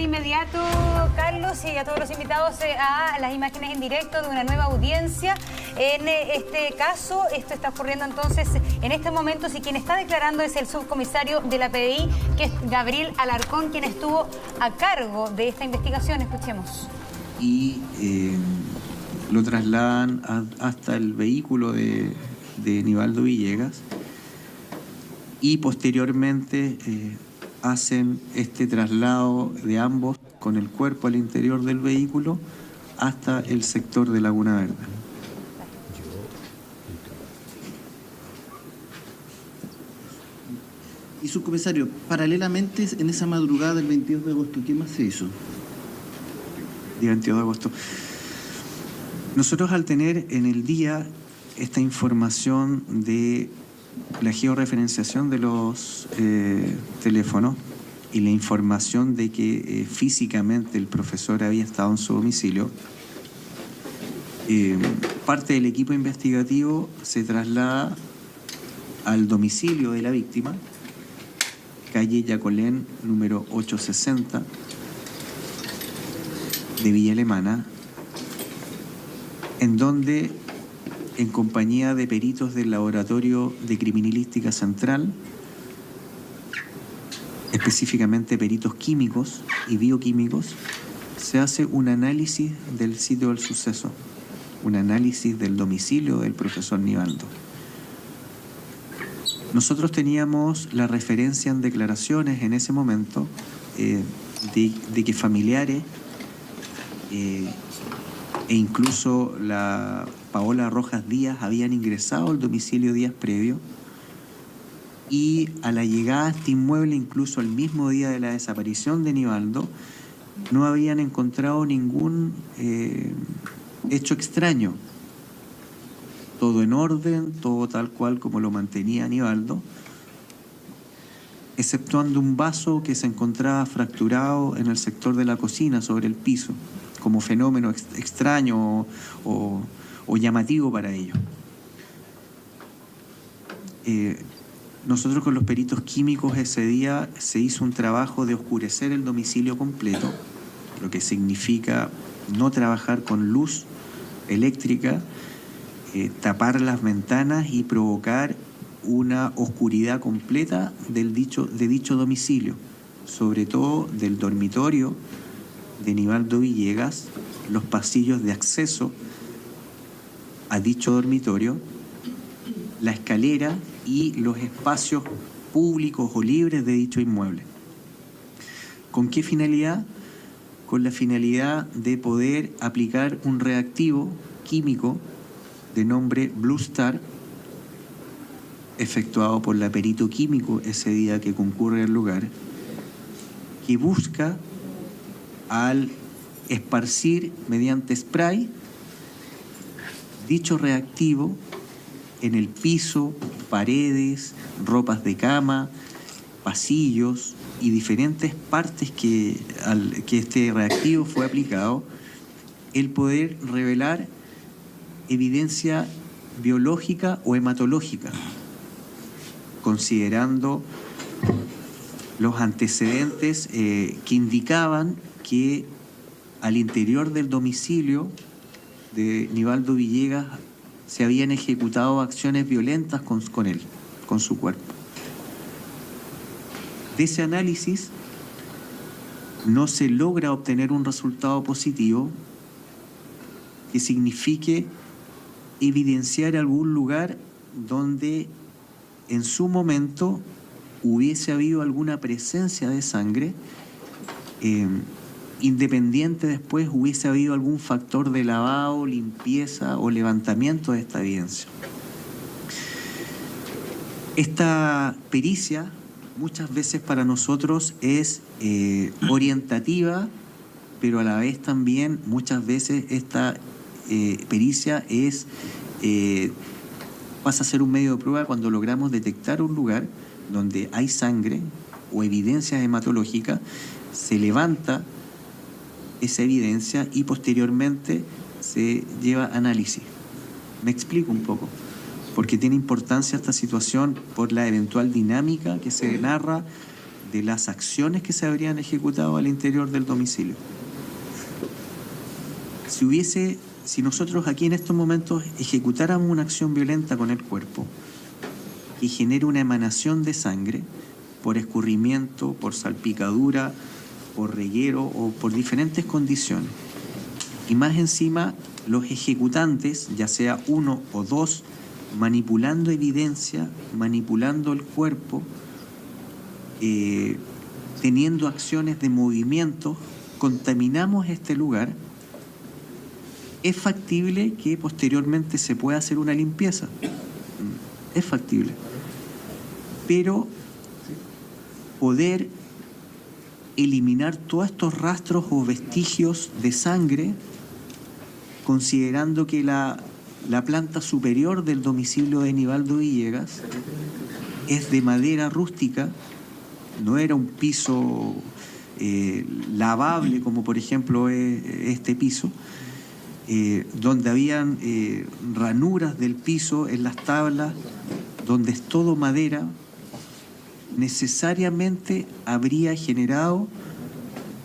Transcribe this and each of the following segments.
inmediato, Carlos, y a todos los invitados a las imágenes en directo de una nueva audiencia. En este caso, esto está ocurriendo entonces en este momento, y quien está declarando es el subcomisario de la PDI, que es Gabriel Alarcón, quien estuvo a cargo de esta investigación. Escuchemos. Y lo trasladan hasta el vehículo de Nivaldo Villegas y posteriormente hacen este traslado de ambos con el cuerpo al interior del vehículo hasta el sector de Laguna Verde. Y subcomisario, paralelamente en esa madrugada del 22 de agosto, ¿qué más se hizo? Día 22 de agosto. Nosotros, al tener en el día esta información de la georreferenciación de los teléfonos y la información de que físicamente el profesor había estado en su domicilio, parte del equipo investigativo se traslada al domicilio de la víctima, calle Yacolén, número 860, de Villa Alemana, en donde, en compañía de peritos del Laboratorio de Criminalística Central, específicamente peritos químicos y bioquímicos, se hace un análisis del sitio del suceso, un análisis del domicilio del profesor Nivaldo. Nosotros teníamos la referencia en declaraciones en ese momento de que familiares e incluso la Paola Rojas Díaz habían ingresado al domicilio días previos, y a la llegada a este inmueble, incluso el mismo día de la desaparición de Nivaldo, no habían encontrado ningún hecho extraño. Todo en orden, todo tal cual como lo mantenía Nivaldo, exceptuando un vaso que se encontraba fracturado en el sector de la cocina, sobre el piso, como fenómeno extraño o llamativo para ellos. Nosotros con los peritos químicos ese día se hizo un trabajo de oscurecer el domicilio completo, lo que significa no trabajar con luz eléctrica, tapar las ventanas y provocar una oscuridad completa de dicho domicilio, sobre todo del dormitorio de Nivaldo Villegas, los pasillos de acceso a dicho dormitorio, la escalera y los espacios públicos o libres de dicho inmueble. ¿Con qué finalidad? Con la finalidad de poder aplicar un reactivo químico de nombre Blue Star, efectuado por la perito químico ese día que concurre al lugar, que busca, al esparcir mediante spray dicho reactivo en el piso, paredes, ropas de cama, pasillos y diferentes partes que este reactivo fue aplicado, el poder revelar evidencia biológica o hematológica, considerando los antecedentes que indicaban que al interior del domicilio de Nivaldo Villegas se habían ejecutado acciones violentas con él, con su cuerpo. De ese análisis no se logra obtener un resultado positivo que signifique evidenciar algún lugar donde en su momento hubiese habido alguna presencia de sangre, independiente después hubiese habido algún factor de lavado, limpieza o levantamiento de esta evidencia. Esta pericia muchas veces para nosotros es orientativa, pero a la vez también muchas veces esta pericia pasa a ser un medio de prueba cuando logramos detectar un lugar donde hay sangre o evidencias hematológicas, se levanta esa evidencia y posteriormente se lleva a análisis. Me explico un poco, porque tiene importancia esta situación por la eventual dinámica que se narra de las acciones que se habrían ejecutado al interior del domicilio. Si nosotros aquí en estos momentos ejecutáramos una acción violenta con el cuerpo y genera una emanación de sangre por escurrimiento, por salpicadura, por reguero o por diferentes condiciones, y más encima los ejecutantes, ya sea uno o dos, manipulando evidencia, manipulando el cuerpo, teniendo acciones de movimiento, contaminamos este lugar, es factible que posteriormente se pueda hacer una limpieza. Es factible. Pero poder eliminar todos estos rastros o vestigios de sangre, considerando que la planta superior del domicilio de Nivaldo Villegas es de madera rústica, no era un piso lavable como por ejemplo es este piso, donde habían ranuras del piso en las tablas, donde es todo madera, necesariamente habría generado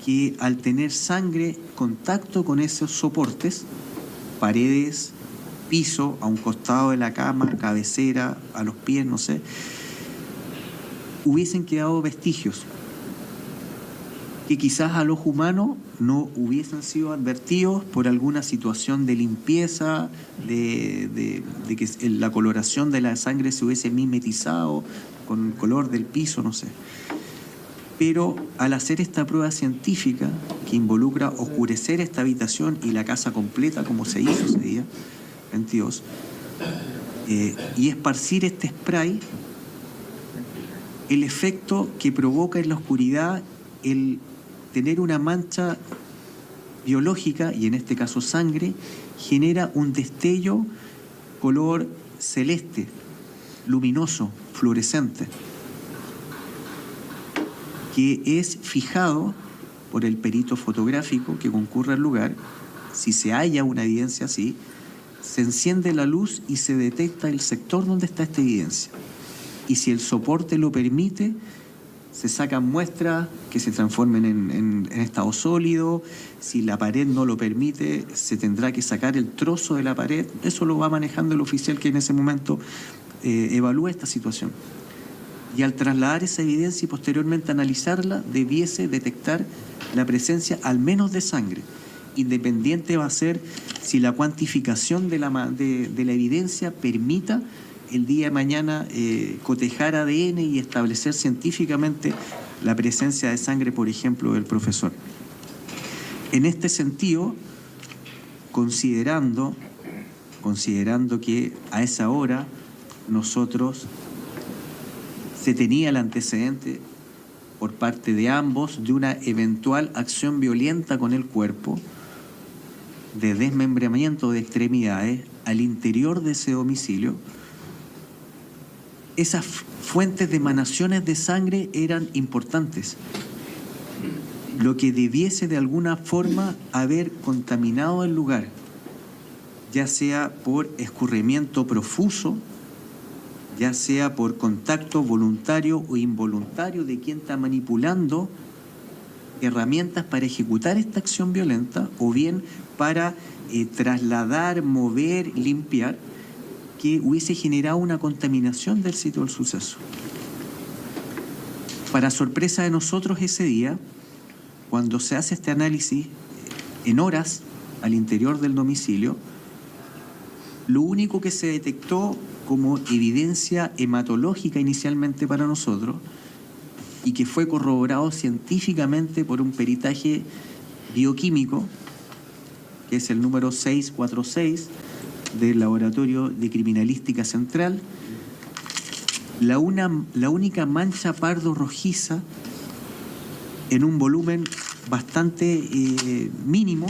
que al tener sangre, contacto con esos soportes, paredes, piso, a un costado de la cama, cabecera, a los pies, no sé, hubiesen quedado vestigios que quizás al ojo humano no hubiesen sido advertidos por alguna situación de limpieza, de que la coloración de la sangre se hubiese mimetizado con el color del piso, no sé. Pero al hacer esta prueba científica que involucra oscurecer esta habitación y la casa completa, como se hizo ese día, 22, y esparcir este spray, el efecto que provoca en la oscuridad el tener una mancha biológica, y en este caso sangre, genera un destello color celeste, luminoso, fluorescente, que es fijado por el perito fotográfico que concurre al lugar. Si se halla una evidencia así, se enciende la luz y se detecta el sector donde está esta evidencia. Y si el soporte lo permite, se sacan muestras que se transformen en estado sólido. Si la pared no lo permite, se tendrá que sacar el trozo de la pared. Eso lo va manejando el oficial que en ese momento evalúa esta situación. Y al trasladar esa evidencia y posteriormente analizarla, debiese detectar la presencia al menos de sangre. Independiente va a ser si la cuantificación de la evidencia permita el día de mañana cotejar ADN y establecer científicamente la presencia de sangre, por ejemplo, del profesor. En este sentido, considerando que a esa hora nosotros se tenía el antecedente por parte de ambos de una eventual acción violenta con el cuerpo, de desmembramiento de extremidades al interior de ese domicilio, esas fuentes de emanaciones de sangre eran importantes, lo que debiese de alguna forma haber contaminado el lugar, ya sea por escurrimiento profuso, ya sea por contacto voluntario o involuntario de quien está manipulando herramientas para ejecutar esta acción violenta, o bien para trasladar, mover, limpiar, que hubiese generado una contaminación del sitio del suceso. Para sorpresa de nosotros ese día, cuando se hace este análisis en horas al interior del domicilio, lo único que se detectó como evidencia hematológica inicialmente para nosotros, y que fue corroborado científicamente por un peritaje bioquímico, que es el número 646 del Laboratorio de Criminalística Central, la única mancha pardo rojiza en un volumen bastante mínimo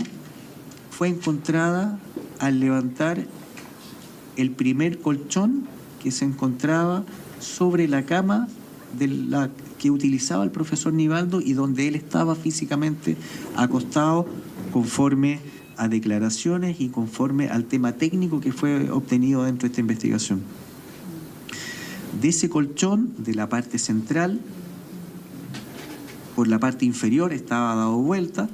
fue encontrada al levantar el primer colchón que se encontraba sobre la cama que utilizaba el profesor Nivaldo y donde él estaba físicamente acostado, conforme a declaraciones y conforme al tema técnico que fue obtenido dentro de esta investigación. De ese colchón, de la parte central, por la parte inferior estaba dado vuelta,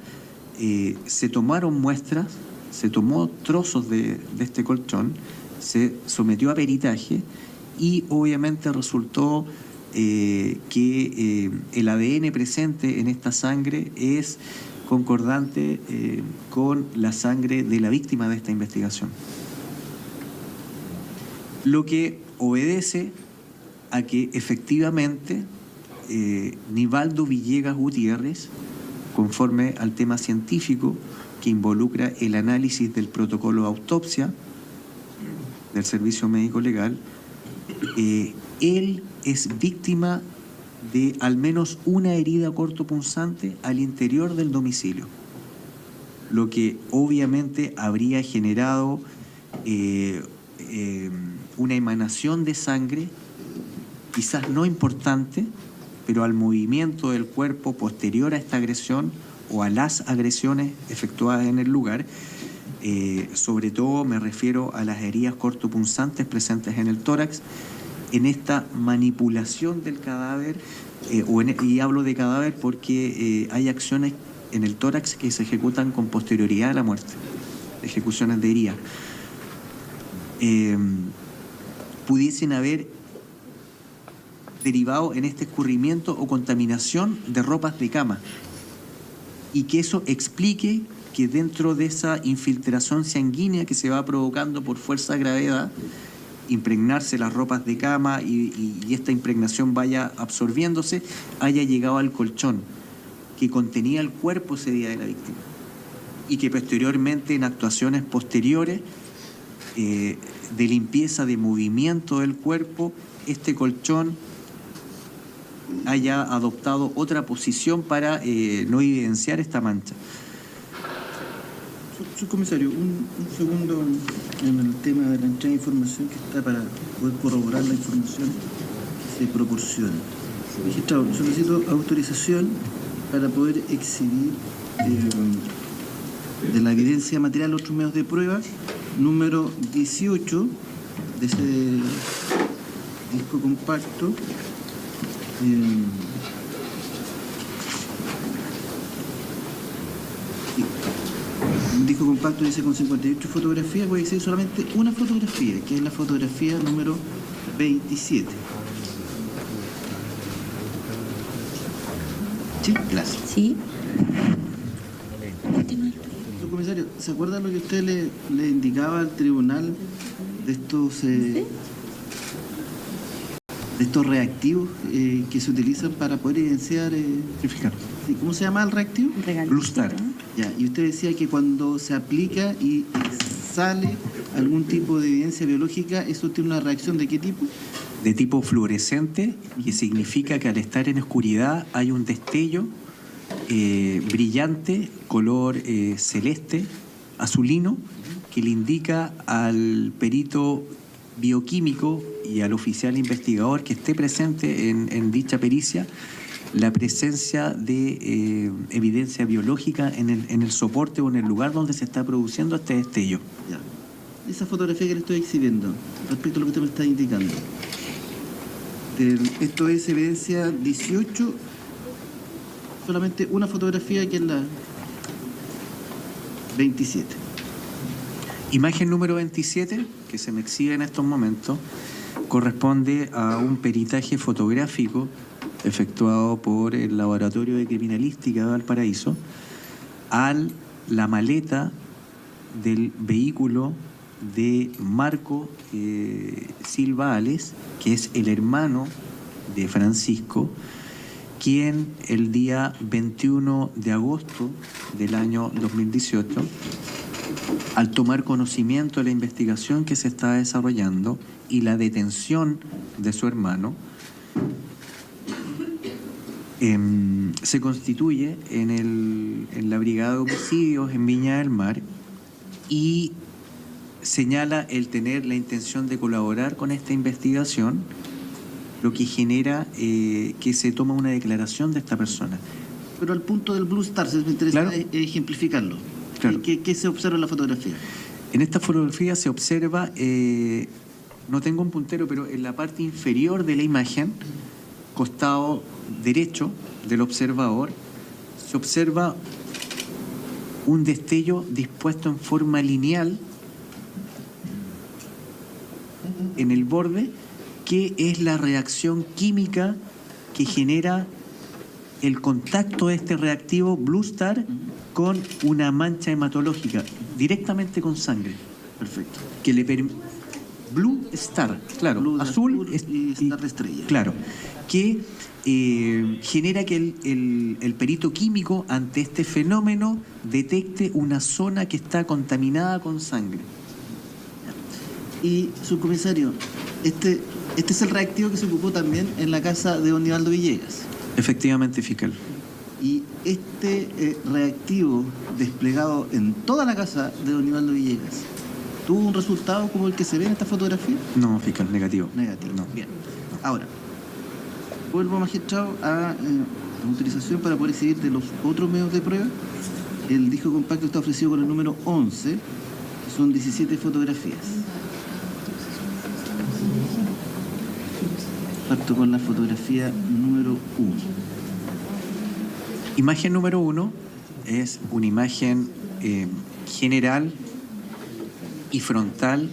se tomaron muestras, se tomó trozos de este colchón, se sometió a peritaje y obviamente resultó que el ADN presente en esta sangre es concordante con la sangre de la víctima de esta investigación. Lo que obedece a que efectivamente Nivaldo Villegas Gutiérrez, conforme al tema científico que involucra el análisis del protocolo de autopsia del Servicio Médico Legal, él es víctima de al menos una herida cortopunzante al interior del domicilio, lo que obviamente habría generado una emanación de sangre, quizás no importante, pero al movimiento del cuerpo posterior a esta agresión o a las agresiones efectuadas en el lugar. Sobre todo me refiero a las heridas cortopunzantes presentes en el tórax, en esta manipulación del cadáver, y hablo de cadáver porque hay acciones en el tórax que se ejecutan con posterioridad a la muerte, ejecuciones de herida. Pudiesen haber derivado en este escurrimiento o contaminación de ropas de cama, y que eso explique que dentro de esa infiltración sanguínea que se va provocando por fuerza de gravedad, impregnarse las ropas de cama y esta impregnación vaya absorbiéndose, haya llegado al colchón que contenía el cuerpo ese día de la víctima, y que posteriormente en actuaciones posteriores de limpieza, de movimiento del cuerpo, este colchón haya adoptado otra posición para no evidenciar esta mancha. Subcomisario, un segundo en el tema de la entrega de información que está para poder corroborar la información que se proporciona. Magistrado, solicito autorización para poder exhibir de la evidencia material otros medios de prueba, número 18 de ese disco compacto. Un disco compacto dice con 58 fotografías, voy a decir solamente una fotografía, que es la fotografía número 27. Sí, gracias. Sí. Comisario, ¿se acuerda lo que usted le indicaba al tribunal de estos reactivos que se utilizan para poder evidenciar... ¿Cómo se llama el reactivo? Blustar. Ya, y usted decía que cuando se aplica y sale algún tipo de evidencia biológica, ¿eso tiene una reacción de qué tipo? De tipo fluorescente, que significa que al estar en oscuridad hay un destello brillante, color celeste, azulino, que le indica al perito bioquímico y al oficial investigador que esté presente en dicha pericia la presencia de evidencia biológica en el soporte o en el lugar donde se está produciendo este destello. Ya. Esa fotografía que le estoy exhibiendo, respecto a lo que usted me está indicando, esto es evidencia 18, solamente una fotografía que es la 27. Imagen número 27, que se me exhibe en estos momentos, corresponde a un peritaje fotográfico efectuado por el Laboratorio de Criminalística de Valparaíso a la maleta del vehículo de Marco Silva Ales, que es el hermano de Francisco, quien el día 21 de agosto del año 2018, al tomar conocimiento de la investigación que se está desarrollando y la detención de su hermano, se constituye en la Brigada de Homicidios en Viña del Mar y señala el tener la intención de colaborar con esta investigación, lo que genera que se toma una declaración de esta persona. Pero al punto del Blue Star, me interesa ejemplificarlo. Claro. ¿Qué se observa en la fotografía? En esta fotografía se observa, no tengo un puntero, pero en la parte inferior de la imagen costado derecho del observador se observa un destello dispuesto en forma lineal en el borde, que es la reacción química que genera el contacto de este reactivo Blue Star con una mancha hematológica, directamente con sangre. Perfecto. Que le Blue Star, claro, Blue de azul y Star de estrella. Claro, que genera que el perito químico ante este fenómeno detecte una zona que está contaminada con sangre. Y, subcomisario, este es el reactivo que se ocupó también en la casa de don Nivaldo Villegas. Efectivamente, fiscal. Y este reactivo desplegado en toda la casa de don Nivaldo Villegas, ¿tuvo un resultado como el que se ve en esta fotografía? No, fiscal, negativo. Negativo. No. Bien. Ahora, vuelvo, magistrado, a la utilización para poder seguir de los otros medios de prueba. El disco compacto está ofrecido con el número 11, que son 17 fotografías. Parto con la fotografía número 1. Imagen número 1 es una imagen general y frontal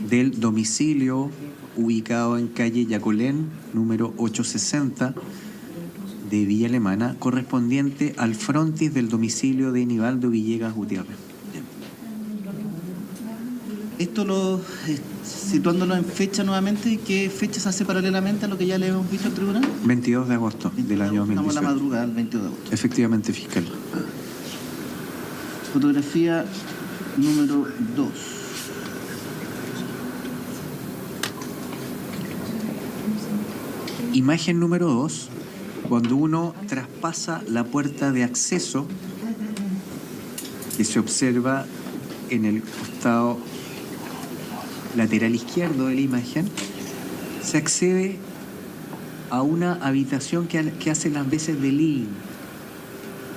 del domicilio ubicado en calle Yacolén, número 860 de Villa Alemana, correspondiente al frontis del domicilio de Nivaldo Villegas Gutiérrez. Esto situándolo en fecha nuevamente, ¿qué fecha se hace paralelamente a lo que ya le hemos visto al tribunal? 22 de agosto del año 2018. Estamos en la madrugada del 22 de agosto. Efectivamente, fiscal. Fotografía número 2. Imagen número 2, cuando uno traspasa la puerta de acceso que se observa en el costado lateral izquierdo de la imagen, se accede a una habitación que hace las veces de living,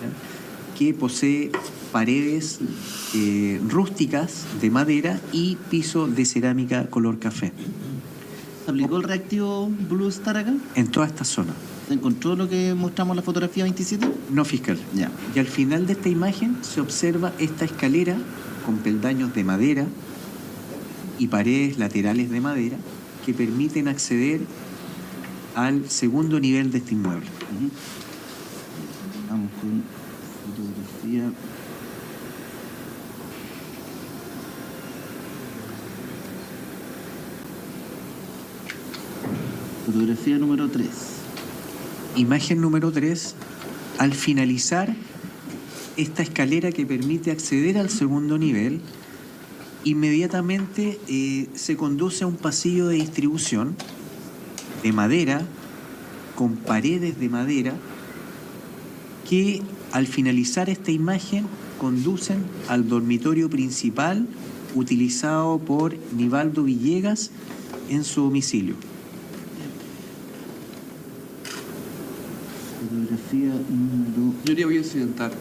¿ya? Que posee paredes rústicas de madera y piso de cerámica color café. ¿Se aplicó el reactivo Blue Star acá? En toda esta zona. ¿Se encontró lo que mostramos en la fotografía 27? No, fiscal. Ya. Y al final de esta imagen se observa esta escalera con peldaños de madera y paredes laterales de madera que permiten acceder al segundo nivel de este inmueble. Uh-huh. Vamos con fotografía. Fotografía número 3. Imagen número 3. Al finalizar esta escalera que permite acceder al segundo nivel, inmediatamente se conduce a un pasillo de distribución de madera, con paredes de madera, que al finalizar esta imagen conducen al dormitorio principal utilizado por Nivaldo Villegas en su domicilio. Fotografía número... Señoría, voy a incidentar.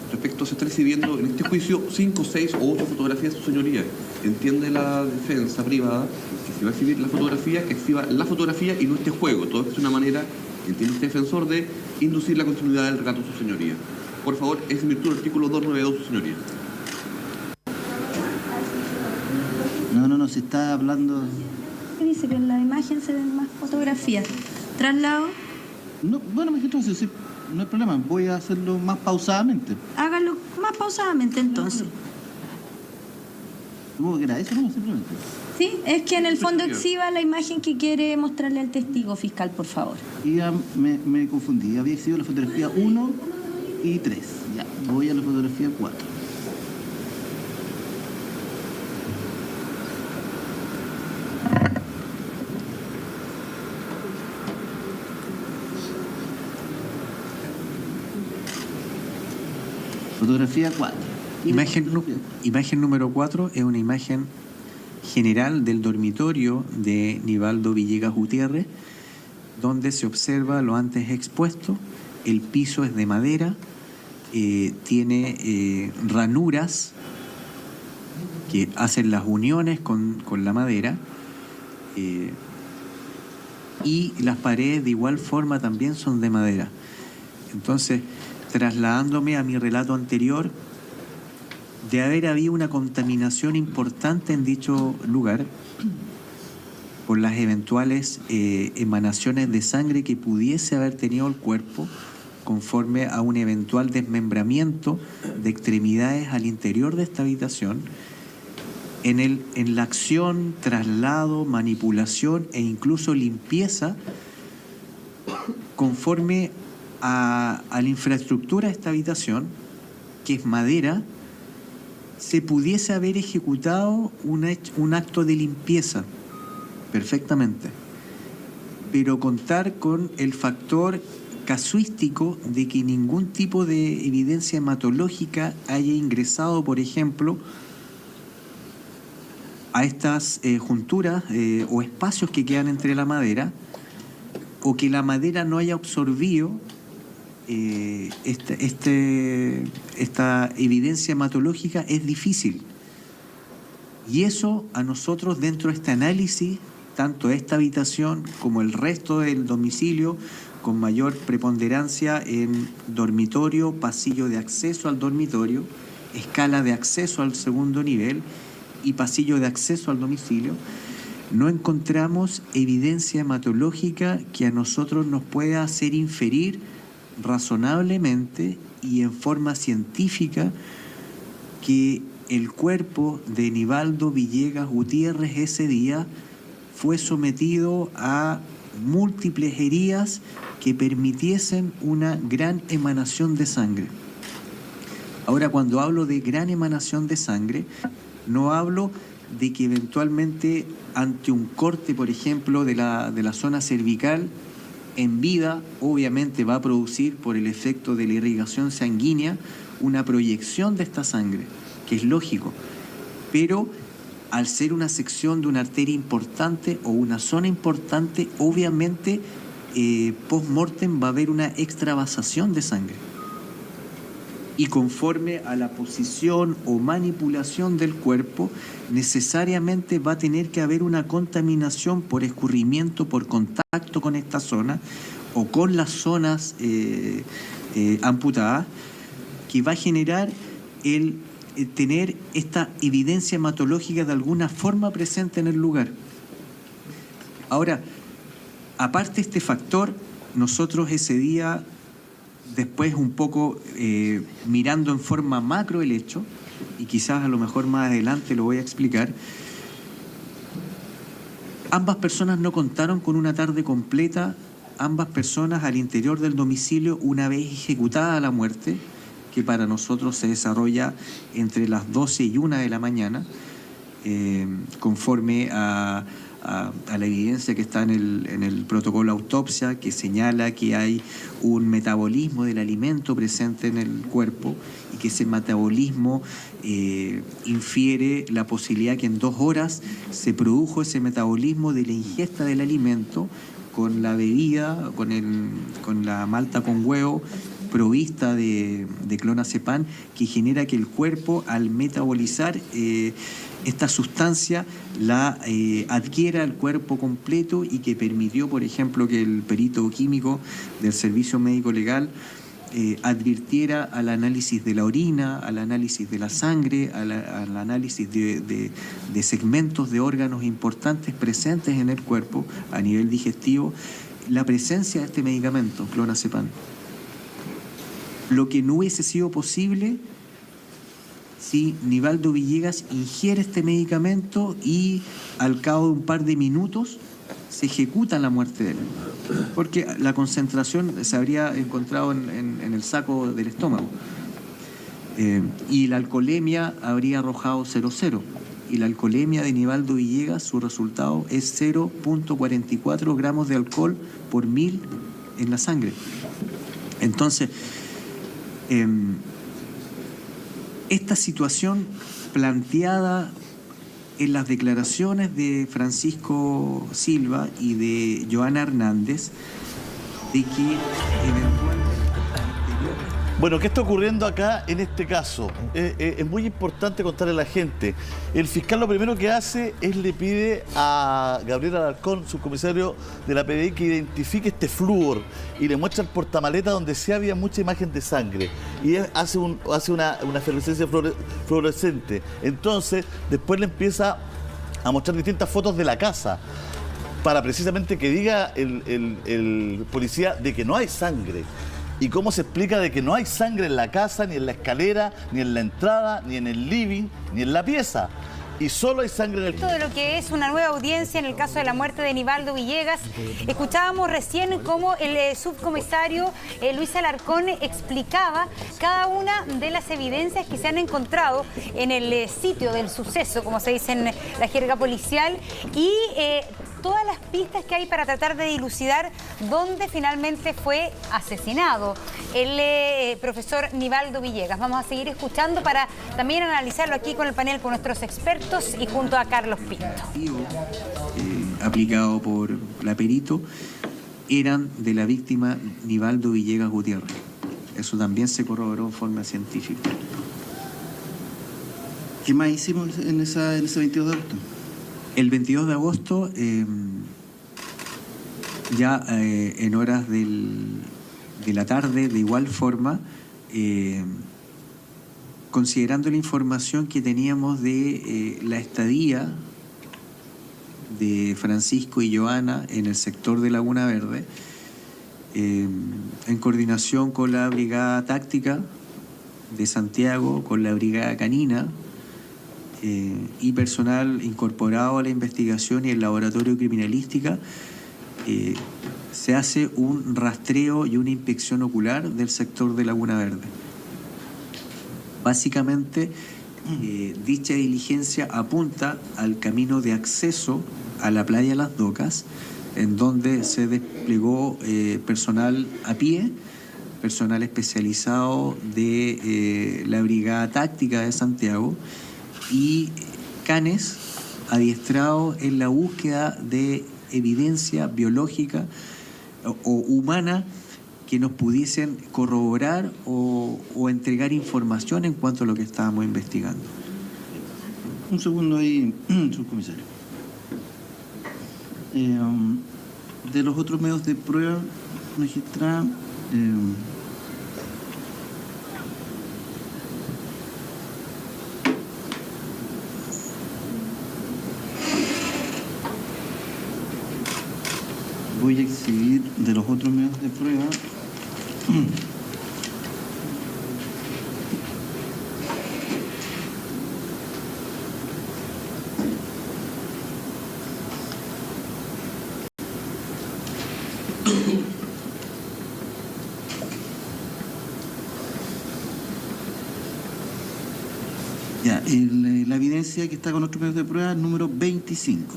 Respecto, se está recibiendo en este juicio 5, 6 o 8 fotografías de su señoría. Entiende la defensa privada que si va a exhibir la fotografía, que exhiba la fotografía y no este juego. Todo esto es una manera, entiende este defensor, de inducir la continuidad del relato de su señoría. Por favor, es en virtud del artículo 292 de su señoría. No, se está hablando... Dice que en la imagen se ven más fotografías. Traslado. No, bueno, magistrado, sí, no hay problema. Voy a hacerlo más pausadamente. Hágalo más pausadamente entonces. ¿Cómo que era eso? No, simplemente. Sí, es que en el fondo exhiba la imagen que quiere mostrarle al testigo fiscal, por favor. Y ya me confundí. Había exhibido la fotografía 1 y 3. Ya, voy a la fotografía 4. Fotografía 4. Imagen número 4 es una imagen general del dormitorio de Nivaldo Villegas Gutiérrez, donde se observa lo antes expuesto. El piso es de madera, tiene ranuras que hacen las uniones con la madera, y las paredes de igual forma también son de madera. Entonces, trasladándome a mi relato anterior, de haber habido una contaminación importante en dicho lugar por las eventuales emanaciones de sangre que pudiese haber tenido el cuerpo conforme a un eventual desmembramiento de extremidades al interior de esta habitación, en la acción, traslado, manipulación e incluso limpieza conforme a la infraestructura de esta habitación, que es madera, se pudiese haber ejecutado un acto de limpieza perfectamente, pero contar con el factor casuístico de que ningún tipo de evidencia hematológica haya ingresado, por ejemplo, a estas junturas o espacios que quedan entre la madera, o que la madera no haya absorbido esta evidencia hematológica, es difícil. Y eso a nosotros, dentro de este análisis, tanto esta habitación como el resto del domicilio, con mayor preponderancia en dormitorio, pasillo de acceso al dormitorio, escala de acceso al segundo nivel y pasillo de acceso al domicilio, no encontramos evidencia hematológica que a nosotros nos pueda hacer inferir razonablemente y en forma científica que el cuerpo de Nivaldo Villegas Gutiérrez ese día fue sometido a múltiples heridas que permitiesen una gran emanación de sangre. Ahora, cuando hablo de gran emanación de sangre, no hablo de que eventualmente ante un corte, por ejemplo, de la zona cervical, en vida, obviamente va a producir, por el efecto de la irrigación sanguínea, una proyección de esta sangre, que es lógico. Pero al ser una sección de una arteria importante o una zona importante, obviamente post-mortem va a haber una extravasación de sangre. Y conforme a la posición o manipulación del cuerpo, necesariamente va a tener que haber una contaminación por escurrimiento, por contacto con esta zona o con las zonas amputadas, que va a generar el tener esta evidencia hematológica de alguna forma presente en el lugar. Ahora, aparte de este factor, nosotros ese día, después un poco mirando en forma macro el hecho, y quizás a lo mejor más adelante lo voy a explicar, ambas personas no contaron con una tarde completa, ambas personas al interior del domicilio, una vez ejecutada la muerte, que para nosotros se desarrolla entre las 12 y 1 de la mañana, conforme a la evidencia que está en el protocolo autopsia, que señala que hay un metabolismo del alimento presente en el cuerpo y que ese metabolismo infiere la posibilidad que en 2 horas se produjo ese metabolismo de la ingesta del alimento con la bebida, con la malta con huevo provista de clonazepam, que genera que el cuerpo, al metabolizar esta sustancia, la adquiera el cuerpo completo, y que permitió, por ejemplo, que el perito químico del Servicio Médico Legal advirtiera al análisis de la orina, al análisis de la sangre, al análisis de segmentos de órganos importantes presentes en el cuerpo a nivel digestivo, la presencia de este medicamento, clonazepam. Lo que no hubiese sido posible si Nivaldo Villegas ingiere este medicamento y al cabo de un par de minutos se ejecuta la muerte de él, porque la concentración se habría encontrado en el saco del estómago, y la alcoholemia habría arrojado 0,0, y la alcoholemia de Nivaldo Villegas, su resultado es 0,44 gramos de alcohol por 1000 en la sangre. Entonces, esta situación planteada en las declaraciones de Francisco Silva y de Joana Hernández, de que eventualmente Bueno, ¿qué está ocurriendo acá en este caso? Es muy importante contarle a la gente. El fiscal lo primero que hace es le pide a Gabriel Alarcón, subcomisario de la PDI, que identifique este flúor y le muestra el portamaleta donde sí había mucha imagen de sangre. Y hace una efervescencia fluorescente. Entonces, después le empieza a mostrar distintas fotos de la casa para precisamente que diga el policía de que no hay sangre. ¿Y cómo se explica de que no hay sangre en la casa, ni en la escalera, ni en la entrada, ni en el living, ni en la pieza? Y solo hay sangre en el... De lo que es una nueva audiencia en el caso de la muerte de Nivaldo Villegas. Escuchábamos recién cómo el subcomisario Luis Alarcón explicaba cada una de las evidencias que se han encontrado en el sitio del suceso, como se dice en la jerga policial, y todas las pistas que hay para tratar de dilucidar dónde finalmente fue asesinado el profesor Nivaldo Villegas. Vamos a seguir escuchando para también analizarlo aquí con el panel, con nuestros expertos y junto a Carlos Pinto. Aplicado por la perito, eran de la víctima Nivaldo Villegas Gutiérrez. Eso también se corroboró en forma científica. ¿Qué más hicimos en ese 22 de agosto? El 22 de agosto, ya en horas de la tarde, de igual forma, considerando la información que teníamos de la estadía de Francisco y Joana en el sector de Laguna Verde, en coordinación con la Brigada Táctica de Santiago, con la Brigada Canina, y personal incorporado a la investigación y el laboratorio de criminalística, se hace un rastreo y una inspección ocular del sector de Laguna Verde. Básicamente, dicha diligencia apunta al camino de acceso a la playa Las Docas, en donde se desplegó personal a pie, personal especializado de la Brigada Táctica de Santiago, y canes adiestrados en la búsqueda de evidencia biológica o humana que nos pudiesen corroborar o entregar información en cuanto a lo que estábamos investigando. Un segundo ahí, subcomisario. De los otros medios de prueba, magistrada, voy a exhibir de los otros medios de prueba ya, la evidencia que está con otros medios de prueba, número 25.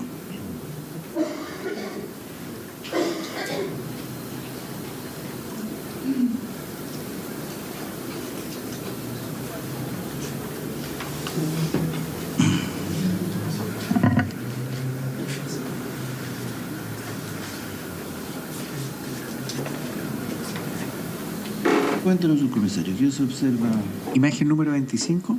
Cuéntanos, subcomisario, ¿qué se observa? Imagen número 25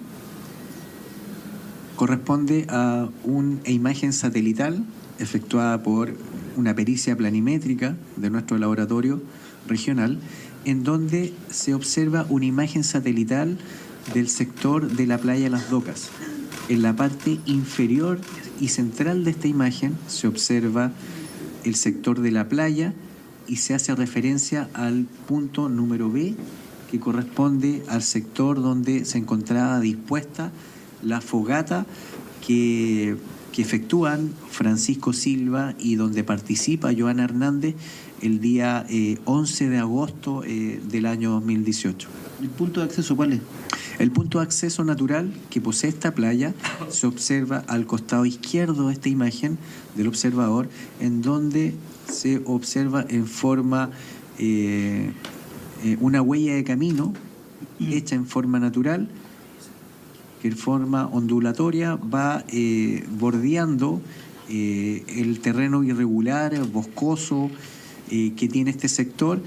corresponde a una imagen satelital efectuada por una pericia planimétrica de nuestro laboratorio regional, en donde se observa una imagen satelital del sector de la playa Las Docas. En la parte inferior y central de esta imagen se observa el sector de la playa y se hace referencia al punto número B, que corresponde al sector donde se encontraba dispuesta la fogata que efectúan Francisco Silva y donde participa Joana Hernández el día 11 de agosto del año 2018. ¿El punto de acceso cuál es? El punto de acceso natural que posee esta playa se observa al costado izquierdo de esta imagen del observador, en donde se observa en forma una huella de camino hecha en forma natural, que en forma ondulatoria va bordeando el terreno irregular, boscoso, que tiene este sector,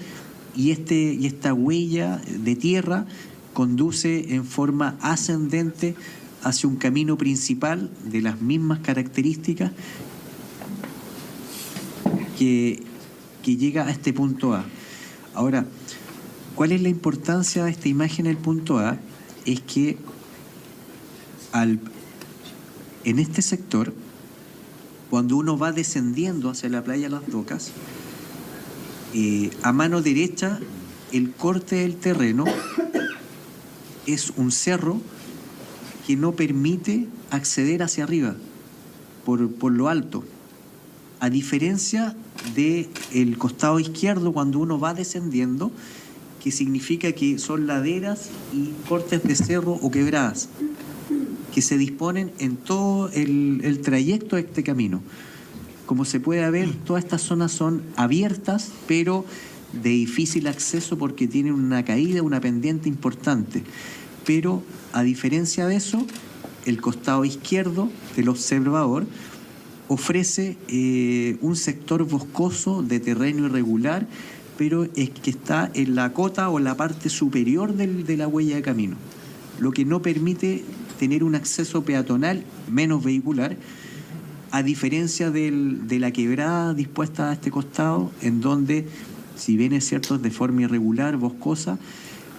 y esta huella de tierra conduce en forma ascendente hacia un camino principal de las mismas características que llega a este punto A. Ahora, ¿cuál es la importancia de esta imagen en el punto A? Es que en este sector, cuando uno va descendiendo hacia la playa Las Docas, a mano derecha, el corte del terreno es un cerro que no permite acceder hacia arriba por lo alto, a diferencia del costado izquierdo cuando uno va descendiendo, que significa que son laderas y cortes de cerro o quebradas que se disponen en todo el trayecto de este camino. Como se puede ver, todas estas zonas son abiertas, pero de difícil acceso porque tienen una caída, una pendiente importante. Pero, a diferencia de eso, el costado izquierdo del observador ofrece un sector boscoso de terreno irregular, pero es que está en la cota o la parte superior de la huella de camino, lo que no permite tener un acceso peatonal menos vehicular, a diferencia de la quebrada dispuesta a este costado, en donde, si bien es cierto, es de forma irregular, boscosa,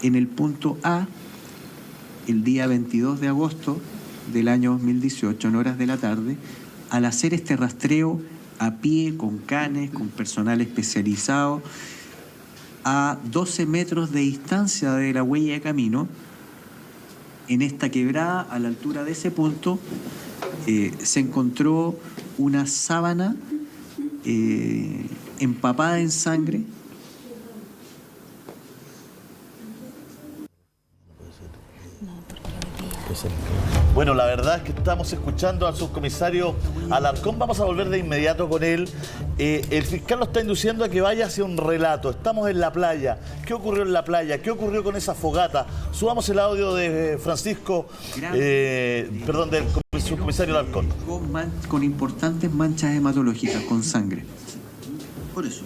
en el punto A, el día 22 de agosto del año 2018, en horas de la tarde, al hacer este rastreo a pie, con canes, con personal especializado, a 12 metros de distancia de la huella de camino, en esta quebrada, a la altura de ese punto, se encontró una sábana empapada en sangre. Bueno, la verdad es que estamos escuchando al subcomisario Alarcón. Vamos a volver de inmediato con él. El fiscal lo está induciendo a que vaya hacia un relato. Estamos en la playa. ¿Qué ocurrió en la playa? ¿Qué ocurrió con esa fogata? Subamos el audio de Francisco, del subcomisario Alarcón. Con importantes manchas hematológicas, con sangre. Por eso,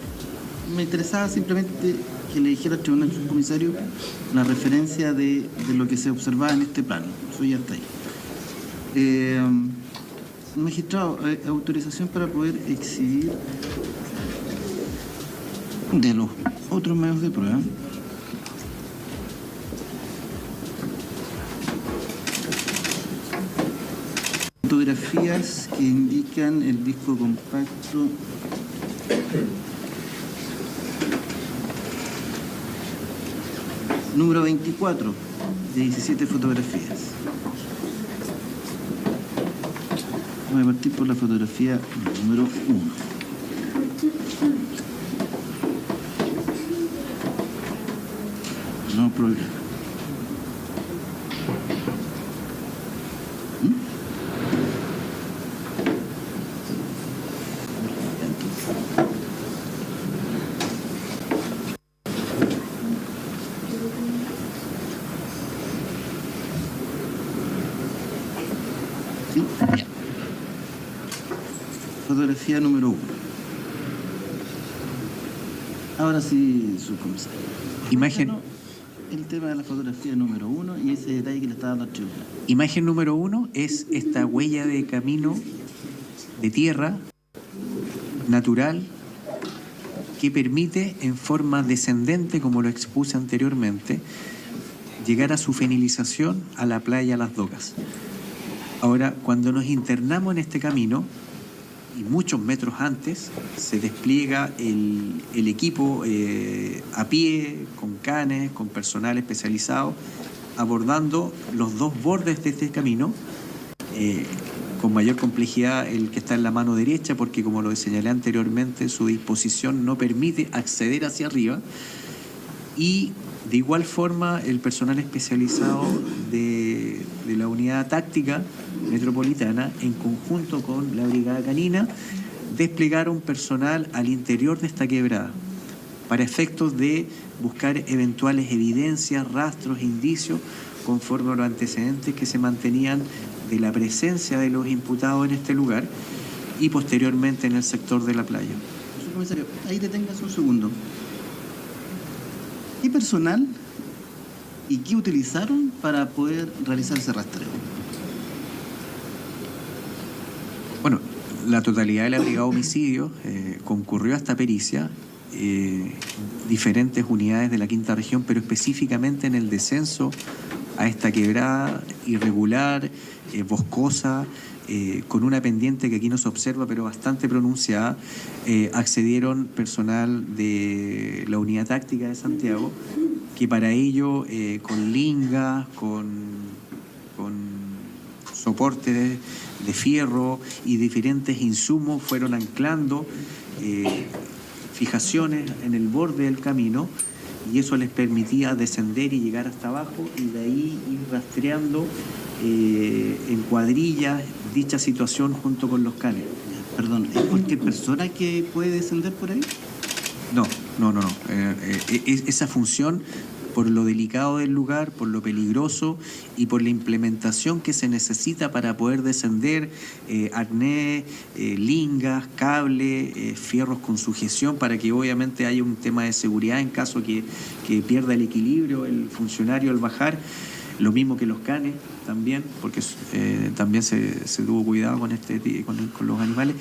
me interesaba simplemente que le dijera al tribunal subcomisario la referencia de lo que se observaba en este plano. Eso ya está ahí. Magistrado, autorización para poder exhibir de los otros medios de prueba. Fotografías que indican el disco compacto número 24 de 17 fotografías. Voy a partir por la fotografía número 1. No problema. Fotografía número 1. Ahora sí, subcomisario. Imagen. El tema de la fotografía número 1 y ese detalle que le está dando al tribunal. Imagen número 1 es esta huella de camino de tierra natural que permite, en forma descendente, como lo expuse anteriormente, llegar a su finalización a la playa Las Docas. Ahora, cuando nos internamos en este camino, y muchos metros antes, se despliega el equipo a pie, con canes, con personal especializado, abordando los dos bordes de este camino, con mayor complejidad el que está en la mano derecha, porque como lo señalé anteriormente, su disposición no permite acceder hacia arriba, y de igual forma el personal especializado de la unidad táctica metropolitana, en conjunto con la brigada canina, desplegaron personal al interior de esta quebrada para efectos de buscar eventuales evidencias, rastros, indicios, conforme a los antecedentes que se mantenían de la presencia de los imputados en este lugar y posteriormente en el sector de la playa. Comisario, ahí deténgase un segundo. ¿Qué personal y qué utilizaron para poder realizar ese rastreo? Bueno, la totalidad de la brigada de homicidios concurrió a esta pericia, diferentes unidades de la quinta región, pero específicamente en el descenso a esta quebrada irregular, boscosa, con una pendiente que aquí no se observa, pero bastante pronunciada. Accedieron personal de la unidad táctica de Santiago, que para ello, con lingas, con soportes de fierro y diferentes insumos, fueron anclando fijaciones en el borde del camino, y eso les permitía descender y llegar hasta abajo, y de ahí ir rastreando en cuadrillas dicha situación junto con los canes. Perdón, ¿es cualquier persona que puede descender por ahí? No. Esa función, por lo delicado del lugar, por lo peligroso y por la implementación que se necesita para poder descender, arnés, lingas, cable, fierros con sujeción, para que obviamente haya un tema de seguridad en caso que pierda el equilibrio el funcionario al bajar. Lo mismo que los canes también, porque también se tuvo cuidado con los animales.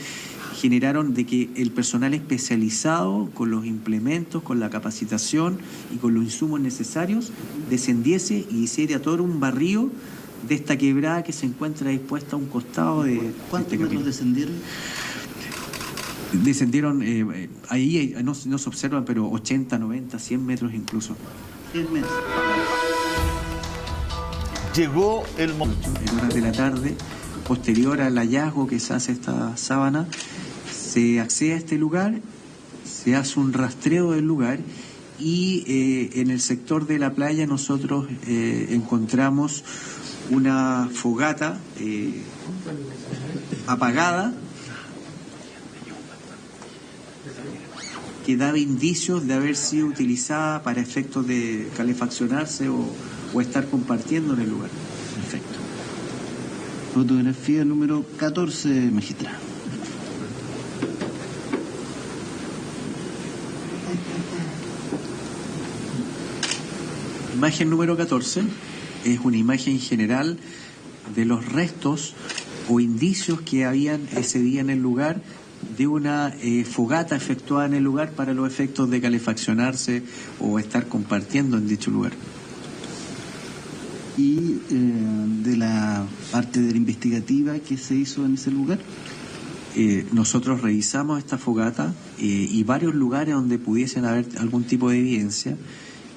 Generaron de que el personal especializado, con los implementos, con la capacitación y con los insumos necesarios, descendiese y hiciera todo un barrido de esta quebrada que se encuentra dispuesta a un costado de... ¿Cuántos metros descendieron? Descendieron, ahí no se observan, pero 80, 90, 100 metros incluso. 10 metros. Llegó el momento. En horas de la tarde, posterior al hallazgo que se hace esta sábana, se accede a este lugar, se hace un rastreo del lugar, y en el sector de la playa nosotros encontramos una fogata apagada que daba indicios de haber sido utilizada para efectos de calefaccionarse o estar compartiendo en el lugar. Perfecto. Fotografía número 14, magistrado. Imagen número 14 es una imagen general de los restos o indicios que habían ese día en el lugar de una fogata efectuada en el lugar para los efectos de calefaccionarse o estar compartiendo en dicho lugar. Y de la parte de la investigativa que se hizo en ese lugar. Nosotros revisamos esta fogata y varios lugares donde pudiesen haber algún tipo de evidencia,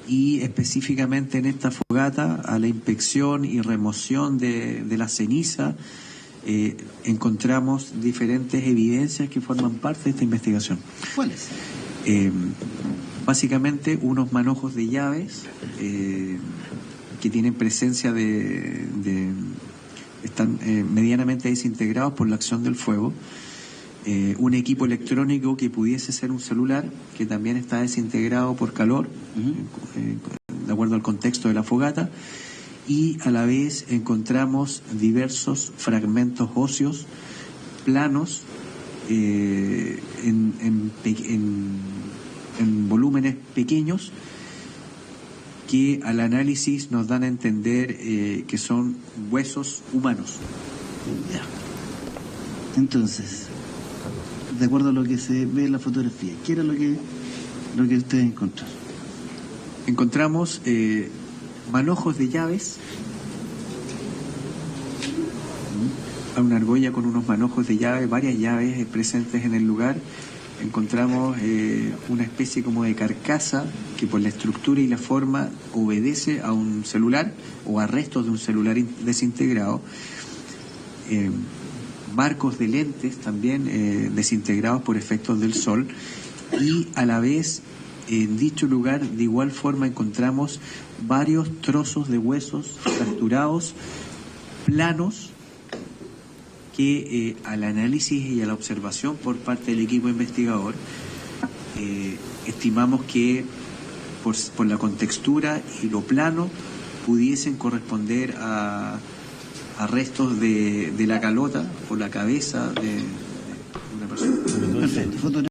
y específicamente en esta fogata, a la inspección y remoción de la ceniza, encontramos diferentes evidencias que forman parte de esta investigación. ¿Cuáles? Básicamente unos manojos de llaves que tienen presencia están medianamente desintegrados por la acción del fuego. Un equipo electrónico que pudiese ser un celular, que también está desintegrado por calor, de acuerdo al contexto de la fogata, y a la vez encontramos diversos fragmentos óseos, planos, en volúmenes pequeños, que al análisis nos dan a entender que son huesos humanos. Ya. Entonces, de acuerdo a lo que se ve en la fotografía, ¿qué era lo que ustedes encontraron? Encontramos manojos de llaves, una argolla con unos manojos de llaves, varias llaves presentes en el lugar. Encontramos una especie como de carcasa que por la estructura y la forma obedece a un celular o a restos de un celular desintegrado. Marcos de lentes también desintegrados por efectos del sol, y a la vez en dicho lugar de igual forma encontramos varios trozos de huesos fracturados, planos, que al análisis y a la observación por parte del equipo investigador estimamos que por la contextura y lo plano pudiesen corresponder a restos de la calota o la cabeza de una persona. Perfecto.